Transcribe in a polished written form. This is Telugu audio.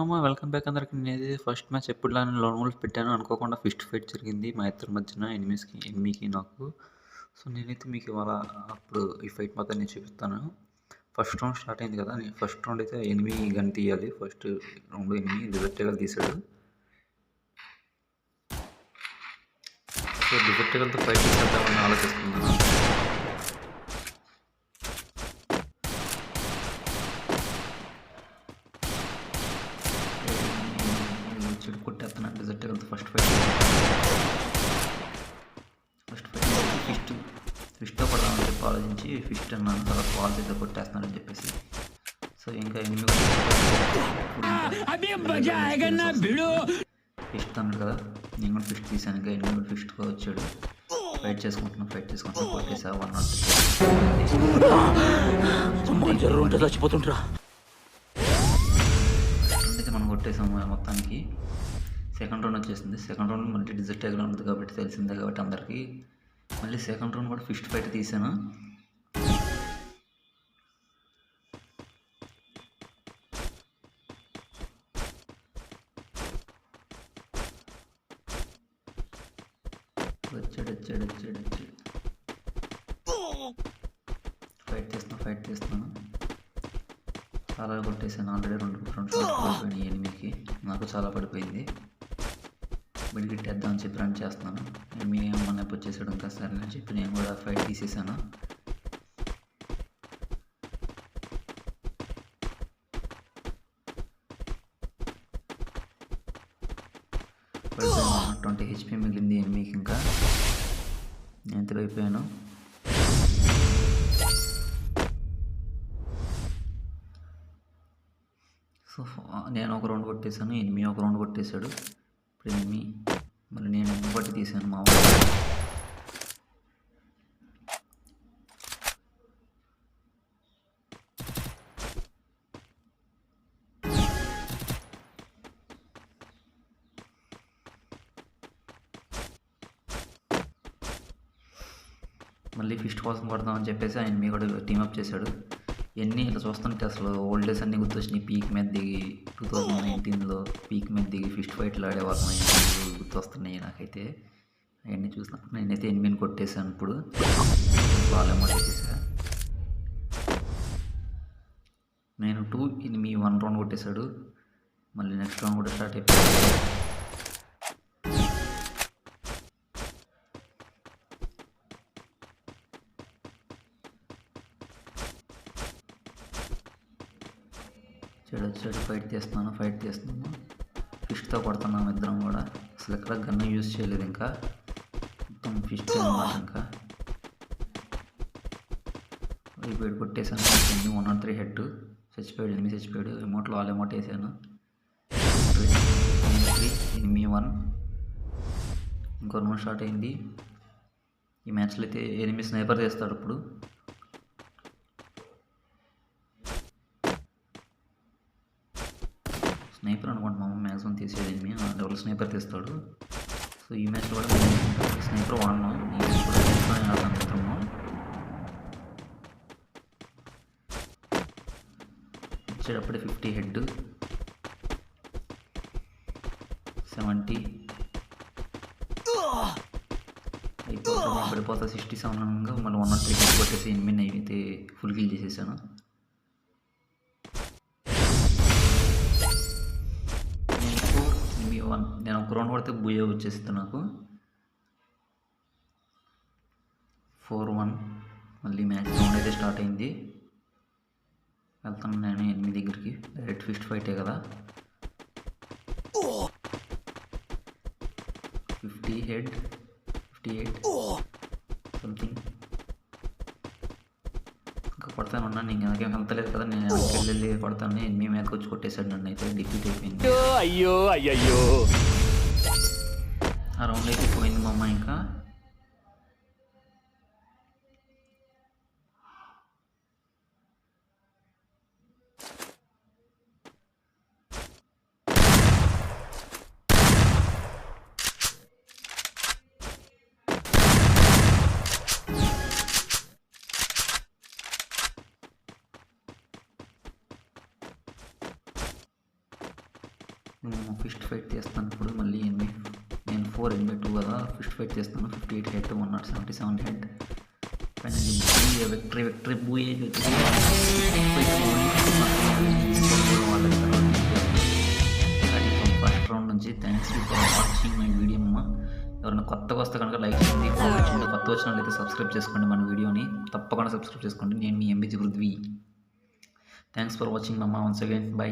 మామ వెల్కమ్ బ్యాక్ అందరికి. నేనైతే ఫస్ట్ మ్యాచ్ ఎప్పుడులానే లోన్ వోల్ఫ్ పెట్టాను. అనుకోకుండా ఫిస్ట్ ఫైట్ జరిగింది మా ఇద్దరి మధ్యన, ఎనిమీకి నాకు. సో నేనైతే మీకు ఇవాళ అప్పుడు ఈ ఫైట్ మొత్తం నేను చూపిస్తాను. ఫస్ట్ రౌండ్ స్టార్ట్ అయింది కదా, నేను ఫస్ట్ రౌండ్ అయితే ఎనిమీ గన్ తీయాలి. ఫస్ట్ రౌండ్ ఎనిమీ డిజెక్టగల్ తీశాడు. సో డిజెక్టగల్తో ఫైట్ చేద్దామని ఆలోచిస్తున్నాను. కొట్టేస్తున్నాను డిజెక్టగల్తో ఫస్ట్ ఫైట్ ఫిస్ట్తో పడదామని చెప్పి ఆలోచించి ఫిస్ట్ అన్నాను. తర్వాత వాల్స్ అయితే కొట్టేస్తానని చెప్పేసి. సో ఇంకా ఎనిమిది ఫిస్ట్ అన్నాడు కదా, నేను కూడా ఫిస్ట్ తీసాను. ఇంకా ఎనిమిది కూడా ఫిస్ట్గా వచ్చాడు. ఫైట్ చేసుకుంటున్నాను కొట్టేసా 1 చచ్చిపోతుంటా అయితే మనం కొట్టేసాము మొత్తానికి. సెకండ్ రౌండ్ వచ్చేసింది. సెకండ్ రౌండ్ మళ్ళీ డిజెక్టగల్ ఉంటుంది కాబట్టి తెలిసిందే కాబట్టి అందరికీ. మళ్ళీ సెకండ్ రౌండ్ కూడా ఫిస్ట్ ఫైట్ తీసాను. వచ్చాడు ఫైట్ చేస్తున్నాను. చాలా కొట్టేసాను ఆల్రెడీ. రెండు షాట్స్ పడిపోయినాయి ఎనిమిదికి. నాకు చాలా పడిపోయింది. బిడిగిట్టేద్దామని చెప్పి రన్ చేస్తున్నాను. ఎనిమిది ఏమన్నా వచ్చేసాడు. ఇంకా సరే అని చెప్పి నేను కూడా ఫైట్ తీసేసాను. పడిపోయాను. 20 HP మిగిలింది ఎనిమిదికి. ఇంకా నేను తెలియపోయాను. సో నేను ఒక రౌండ్ కొట్టేశాను, ఎనిమిది ఒక రౌండ్ కొట్టేశాడు. ఇప్పుడు ఎనిమిది మళ్ళీ నేను బట్టి తీసాను మా వాళ్ళు. మళ్ళీ ఫిస్ట్ కోసం కొడదామని చెప్పేసి ఆయన మీ కూడా టీమప్ చేశాడు. ఎన్ని ఇట్లా చూస్తుంటే అసలు ఓల్డ్ డేస్ అన్నీ గుర్తొచ్చినాయి. పీక్ మీద దిగి 2019లో పీక్ మీద దిగి ఫిస్ట్ ఫైట్లు ఆడేవాళ్ళం గుర్తొస్తున్నాయి నాకైతే. అవన్నీ చూసినప్పుడు నేనైతే ఎనిమిదిని కొట్టేశాను. ఇప్పుడు బాల్ అమౌంట్ వేసేసా. నేను 2 ఎనిమిది 1 రౌండ్ కొట్టేశాడు. మళ్ళీ నెక్స్ట్ రౌండ్ కూడా స్టార్ట్ అయిపోయింది. చెడు ఫైట్ చేస్తున్నాను. ఫిస్ట్తో కొడుతున్నాము ఇద్దరం కూడా. అసలు ఎక్కడ గన్ను యూజ్ చేయలేదు. ఇంకా మొత్తం ఫిస్ట్ అన్నమాట. ఇంకా అయిపోయాడు. కొట్టేశాను. 103 హెడ్. చచ్చిపోయాడు. ఎనిమిది చచ్చిపోయాడు. ఎమౌంట్లో ఆల్ అమౌంట్ వేసాను. 8-1. ఇంకో రౌండ్ స్టార్ట్ అయింది. ఈ మ్యాచ్లో అయితే ఎనిమిది స్నైపర్ చేస్తాడు. ఇప్పుడు స్నైపర్ అనుకుంటున్నాము మ్యాక్సిమం తీసేది. డబుల్ స్నైపర్ తీస్తాడు. సో ఈ మ్యాచ్లో కూడా స్నైపర్ వాడినాం. ఈ మ్యాచ్ కూడా ఆడుతున్నాము. వచ్చేటప్పుడే 50 హెడ్. 70 పడిపోతా. 67 అనగా మళ్ళీ 103 హెడ్ కొట్టేసి 8 అయితే ఫుల్ కిల్ చేసేసాను. నేను ఒక రౌండ్ పడితే బుయ్య వచ్చేస్తుంది నాకు. 4-1. మళ్ళీ మ్యాచ్ రౌండ్ అయితే స్టార్ట్ అయింది. వెళ్తాను నేను ఎనిమిది దగ్గరికి. డైరెక్ట్ ఫిస్ట్ ఫైటే కదా. 50 హెడ్, 58 సంథింగ్. ఇంకా కొడతాను ఉన్నాను. నేను వెనకేం వెళ్తలేదు కదా, నేను వెనక్కి వెళ్ళి కొడతాను. ఎనిమిది మీదకి వచ్చి కొట్టేశాడు. నన్ను అయితే డిఫీట్ అయిపోయింది. అయ్యో ఆ రౌండ్ అయితే పోయింది మా అమ్మ. ఇంకా ఫిస్ట్ ఫైట్ చేస్తాను ఇప్పుడు మళ్ళీ నేను 4 ఎన్బై 2 కదా ఫిస్ట్ ఫైట్ చేస్తాను. 58 head 177 head finally victory booyah first round నుంచి. Thanks for watching my video అమ్మ. ఎవరైనా కొత్తగా వస్తే కనుక లైక్ చేయండి, కామెంట్ చేయండి. కొత్త వచ్చిన వాళ్ళైతే సబ్స్క్రైబ్ చేసుకోండి మన వీడియోని, తప్పకుండా సబ్స్క్రైబ్ చేసుకోండి. నేను మీ MBG Prithvi. Thanks for watching మమ్మ వన్స్ అగైన్. బై.